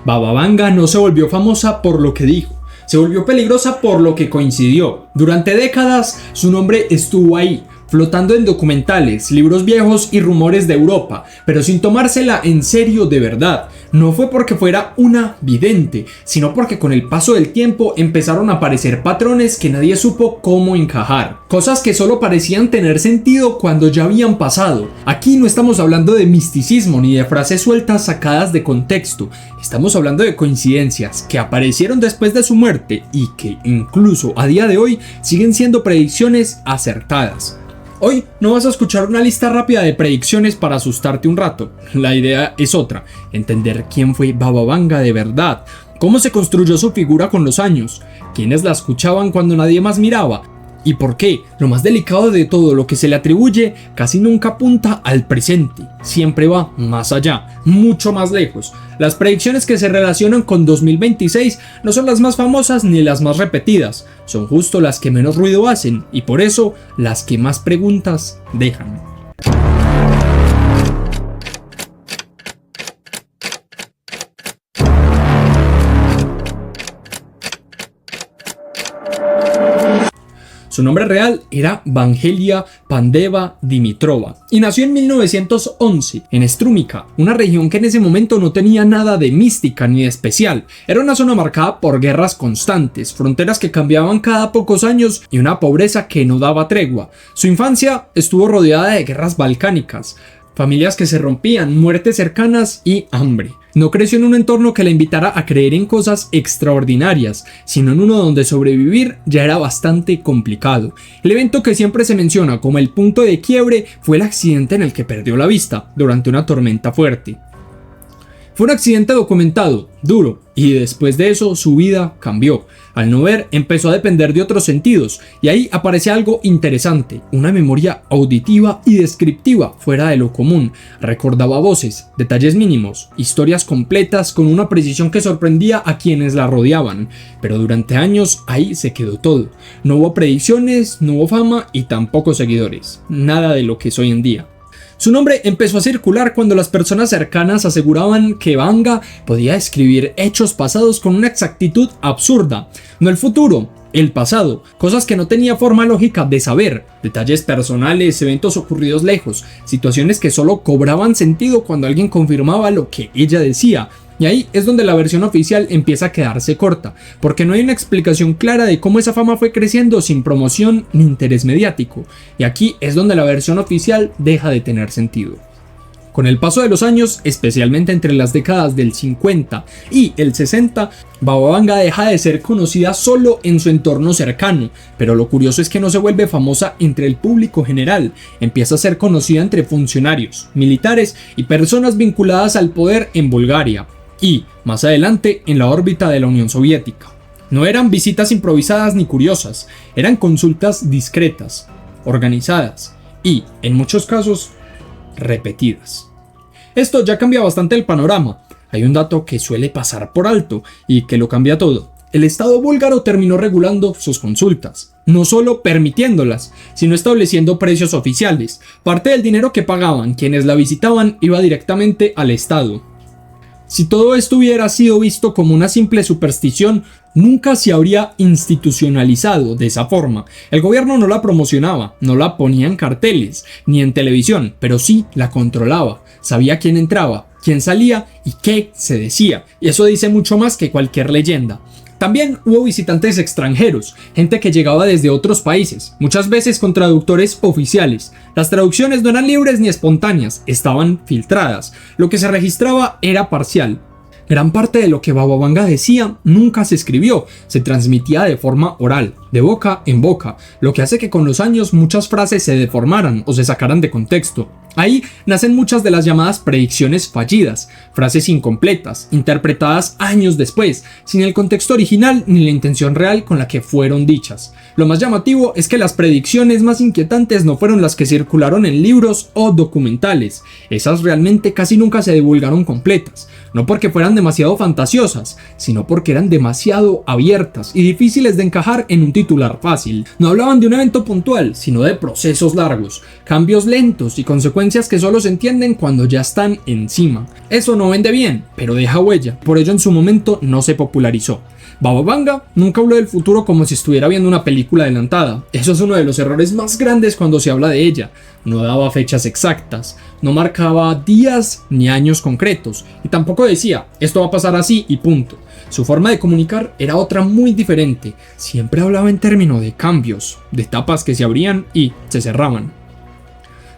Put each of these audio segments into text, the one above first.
Baba Vanga no se volvió famosa por lo que dijo, se volvió peligrosa por lo que coincidió. Durante décadas su nombre estuvo ahí, flotando en documentales, libros viejos y rumores de Europa, pero sin tomársela en serio de verdad. No fue porque fuera una vidente, sino porque con el paso del tiempo empezaron a aparecer patrones que nadie supo cómo encajar. Cosas que solo parecían tener sentido cuando ya habían pasado. Aquí no estamos hablando de misticismo ni de frases sueltas sacadas de contexto. Estamos hablando de coincidencias que aparecieron después de su muerte y que incluso a día de hoy siguen siendo predicciones acertadas. Hoy no vas a escuchar una lista rápida de predicciones para asustarte un rato. La idea es otra, entender quién fue Baba Vanga de verdad, cómo se construyó su figura con los años, quiénes la escuchaban cuando nadie más miraba, y por qué lo más delicado de todo lo que se le atribuye casi nunca apunta al presente, siempre va más allá, mucho más lejos. Las predicciones que se relacionan con 2026 no son las más famosas ni las más repetidas, son justo las que menos ruido hacen y por eso las que más preguntas dejan. Su nombre real era Vangelia Pandeva Dimitrova y nació en 1911 en Strumica, una región que en ese momento no tenía nada de mística ni de especial. Era una zona marcada por guerras constantes, fronteras que cambiaban cada pocos años y una pobreza que no daba tregua. Su infancia estuvo rodeada de guerras balcánicas, familias que se rompían, muertes cercanas y hambre. No creció en un entorno que la invitara a creer en cosas extraordinarias, sino en uno donde sobrevivir ya era bastante complicado. El evento que siempre se menciona como el punto de quiebre fue el accidente en el que perdió la vista durante una tormenta fuerte. Fue un accidente documentado, duro, y después de eso su vida cambió. Al no ver, empezó a depender de otros sentidos, y ahí aparece algo interesante, una memoria auditiva y descriptiva fuera de lo común. Recordaba voces, detalles mínimos, historias completas con una precisión que sorprendía a quienes la rodeaban. Pero durante años ahí se quedó todo. No hubo predicciones, no hubo fama y tampoco seguidores. Nada de lo que es hoy en día. Su nombre empezó a circular cuando las personas cercanas aseguraban que Vanga podía describir hechos pasados con una exactitud absurda, no el futuro, el pasado, cosas que no tenía forma lógica de saber, detalles personales, eventos ocurridos lejos, situaciones que solo cobraban sentido cuando alguien confirmaba lo que ella decía. Y ahí es donde la versión oficial empieza a quedarse corta, porque no hay una explicación clara de cómo esa fama fue creciendo sin promoción ni interés mediático. Y aquí es donde la versión oficial deja de tener sentido. Con el paso de los años, especialmente entre las décadas del 50 y el 60, Baba Vanga deja de ser conocida solo en su entorno cercano, pero lo curioso es que no se vuelve famosa entre el público general, empieza a ser conocida entre funcionarios, militares y personas vinculadas al poder en Bulgaria. Y, más adelante, en la órbita de la Unión Soviética. No eran visitas improvisadas ni curiosas, eran consultas discretas, organizadas y, en muchos casos, repetidas. Esto ya cambia bastante el panorama. Hay un dato que suele pasar por alto y que lo cambia todo. El Estado búlgaro terminó regulando sus consultas, no solo permitiéndolas, sino estableciendo precios oficiales. Parte del dinero que pagaban quienes la visitaban iba directamente al Estado. Si todo esto hubiera sido visto como una simple superstición, nunca se habría institucionalizado de esa forma. El gobierno no la promocionaba, no la ponía en carteles, ni en televisión, pero sí la controlaba. Sabía quién entraba, quién salía y qué se decía. Y eso dice mucho más que cualquier leyenda. También hubo visitantes extranjeros, gente que llegaba desde otros países, muchas veces con traductores oficiales. Las traducciones no eran libres ni espontáneas, estaban filtradas. Lo que se registraba era parcial. Gran parte de lo que Baba Vanga decía nunca se escribió, se transmitía de forma oral, de boca en boca, lo que hace que con los años muchas frases se deformaran o se sacaran de contexto. Ahí nacen muchas de las llamadas predicciones fallidas, frases incompletas, interpretadas años después, sin el contexto original ni la intención real con la que fueron dichas. Lo más llamativo es que las predicciones más inquietantes no fueron las que circularon en libros o documentales, esas realmente casi nunca se divulgaron completas, no porque fueran demasiado fantasiosas, sino porque eran demasiado abiertas y difíciles de encajar en un titular fácil. No hablaban de un evento puntual, sino de procesos largos, cambios lentos y consecuencias consecuencias que solo se entienden cuando ya están encima. Eso no vende bien, pero deja huella, por ello en su momento no se popularizó. Baba Vanga nunca habló del futuro como si estuviera viendo una película adelantada. Eso es uno de los errores más grandes cuando se habla de ella. No daba fechas exactas, no marcaba días ni años concretos, y tampoco decía, esto va a pasar así y punto. Su forma de comunicar era otra muy diferente. Siempre hablaba en términos de cambios, de etapas que se abrían y se cerraban.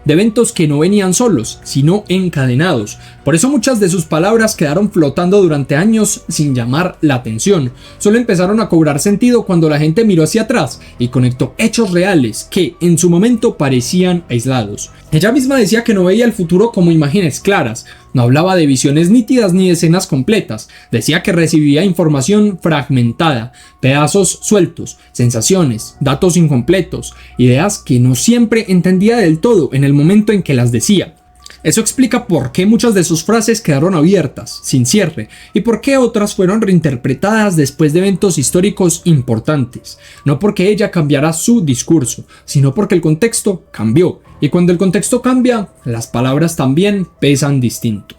De eventos que no venían solos, sino encadenados. Por eso muchas de sus palabras quedaron flotando durante años sin llamar la atención. Solo empezaron a cobrar sentido cuando la gente miró hacia atrás y conectó hechos reales que en su momento parecían aislados. Ella misma decía que no veía el futuro como imágenes claras, no hablaba de visiones nítidas ni de escenas completas, decía que recibía información fragmentada, pedazos sueltos, sensaciones, datos incompletos, ideas que no siempre entendía del todo en el momento en que las decía. Eso explica por qué muchas de sus frases quedaron abiertas, sin cierre, y por qué otras fueron reinterpretadas después de eventos históricos importantes. No porque ella cambiara su discurso, sino porque el contexto cambió, y cuando el contexto cambia, las palabras también pesan distinto.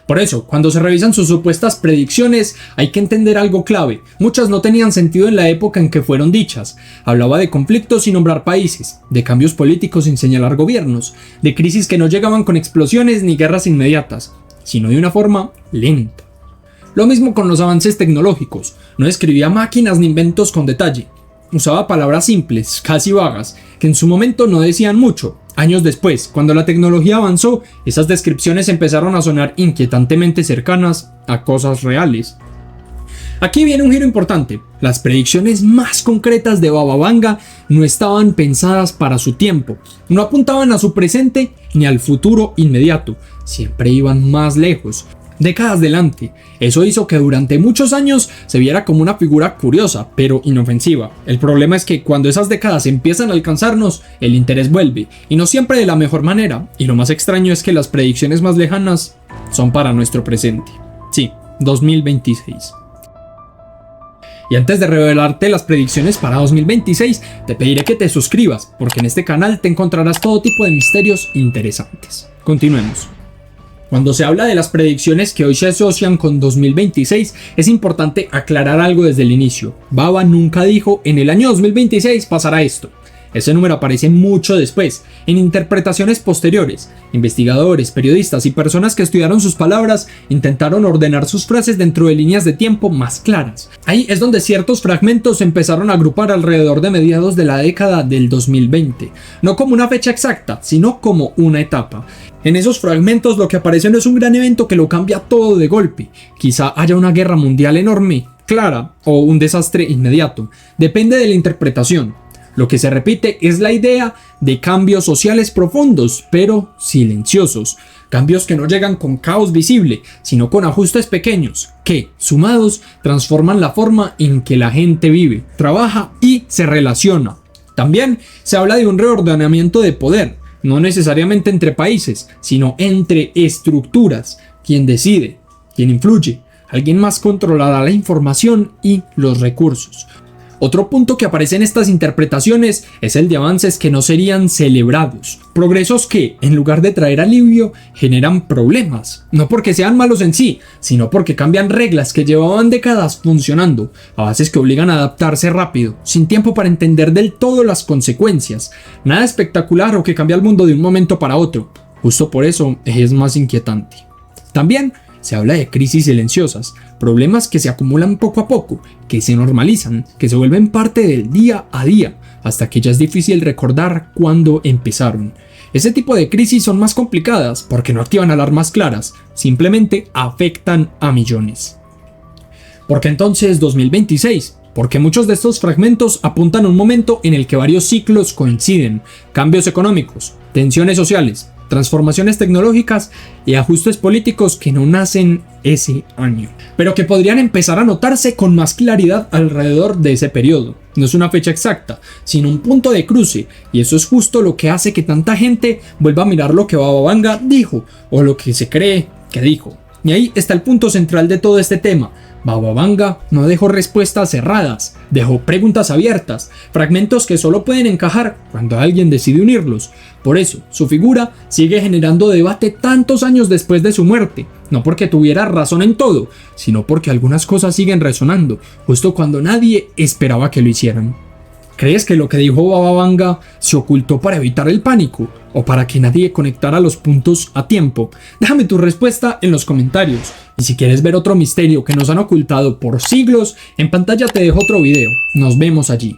Por eso, cuando se revisan sus supuestas predicciones, hay que entender algo clave. Muchas no tenían sentido en la época en que fueron dichas. Hablaba de conflictos sin nombrar países, de cambios políticos sin señalar gobiernos, de crisis que no llegaban con explosiones ni guerras inmediatas, sino de una forma lenta. Lo mismo con los avances tecnológicos. No describía máquinas ni inventos con detalle. Usaba palabras simples, casi vagas, que en su momento no decían mucho. Años después, cuando la tecnología avanzó, esas descripciones empezaron a sonar inquietantemente cercanas a cosas reales. Aquí viene un giro importante. Las predicciones más concretas de Baba Vanga no estaban pensadas para su tiempo, no apuntaban a su presente ni al futuro inmediato, siempre iban más lejos, décadas delante. Eso hizo que durante muchos años se viera como una figura curiosa, pero inofensiva. El problema es que cuando esas décadas empiezan a alcanzarnos, el interés vuelve, y no siempre de la mejor manera. Y lo más extraño es que las predicciones más lejanas son para nuestro presente. Sí, 2026. Y antes de revelarte las predicciones para 2026, te pediré que te suscribas, porque en este canal te encontrarás todo tipo de misterios interesantes. Continuemos. Cuando se habla de las predicciones que hoy se asocian con 2026, es importante aclarar algo desde el inicio. Baba nunca dijo, en el año 2026 pasará esto. Ese número aparece mucho después, en interpretaciones posteriores. Investigadores, periodistas y personas que estudiaron sus palabras intentaron ordenar sus frases dentro de líneas de tiempo más claras. Ahí es donde ciertos fragmentos se empezaron a agrupar alrededor de mediados de la década del 2020, no como una fecha exacta, sino como una etapa. En esos fragmentos lo que aparece no es un gran evento que lo cambia todo de golpe. Quizá haya una guerra mundial enorme, clara, o un desastre inmediato. Depende de la interpretación. Lo que se repite es la idea de cambios sociales profundos, pero silenciosos. Cambios que no llegan con caos visible, sino con ajustes pequeños, que, sumados, transforman la forma en que la gente vive, trabaja y se relaciona. También se habla de un reordenamiento de poder, no necesariamente entre países, sino entre estructuras. Quien decide, quien influye, alguien más controlará la información y los recursos. Otro punto que aparece en estas interpretaciones es el de avances que no serían celebrados, progresos que, en lugar de traer alivio, generan problemas, no porque sean malos en sí, sino porque cambian reglas que llevaban décadas funcionando, avances que obligan a adaptarse rápido, sin tiempo para entender del todo las consecuencias, nada espectacular o que cambia el mundo de un momento para otro, justo por eso es más inquietante. También se habla de crisis silenciosas, problemas que se acumulan poco a poco, que se normalizan, que se vuelven parte del día a día, hasta que ya es difícil recordar cuándo empezaron. Ese tipo de crisis son más complicadas porque no activan alarmas claras, simplemente afectan a millones. ¿Por qué entonces 2026? Porque muchos de estos fragmentos apuntan a un momento en el que varios ciclos coinciden, cambios económicos, tensiones sociales, transformaciones tecnológicas y ajustes políticos que no nacen ese año, pero que podrían empezar a notarse con más claridad alrededor de ese periodo. No es una fecha exacta, sino un punto de cruce, y eso es justo lo que hace que tanta gente vuelva a mirar lo que Baba Vanga dijo, o lo que se cree que dijo. Y ahí está el punto central de todo este tema. Baba Vanga no dejó respuestas cerradas, dejó preguntas abiertas, fragmentos que solo pueden encajar cuando alguien decide unirlos. Por eso, su figura sigue generando debate tantos años después de su muerte, no porque tuviera razón en todo, sino porque algunas cosas siguen resonando, justo cuando nadie esperaba que lo hicieran. ¿Crees que lo que dijo Baba Vanga se ocultó para evitar el pánico o para que nadie conectara los puntos a tiempo? Déjame tu respuesta en los comentarios. Y si quieres ver otro misterio que nos han ocultado por siglos, en pantalla te dejo otro video. Nos vemos allí.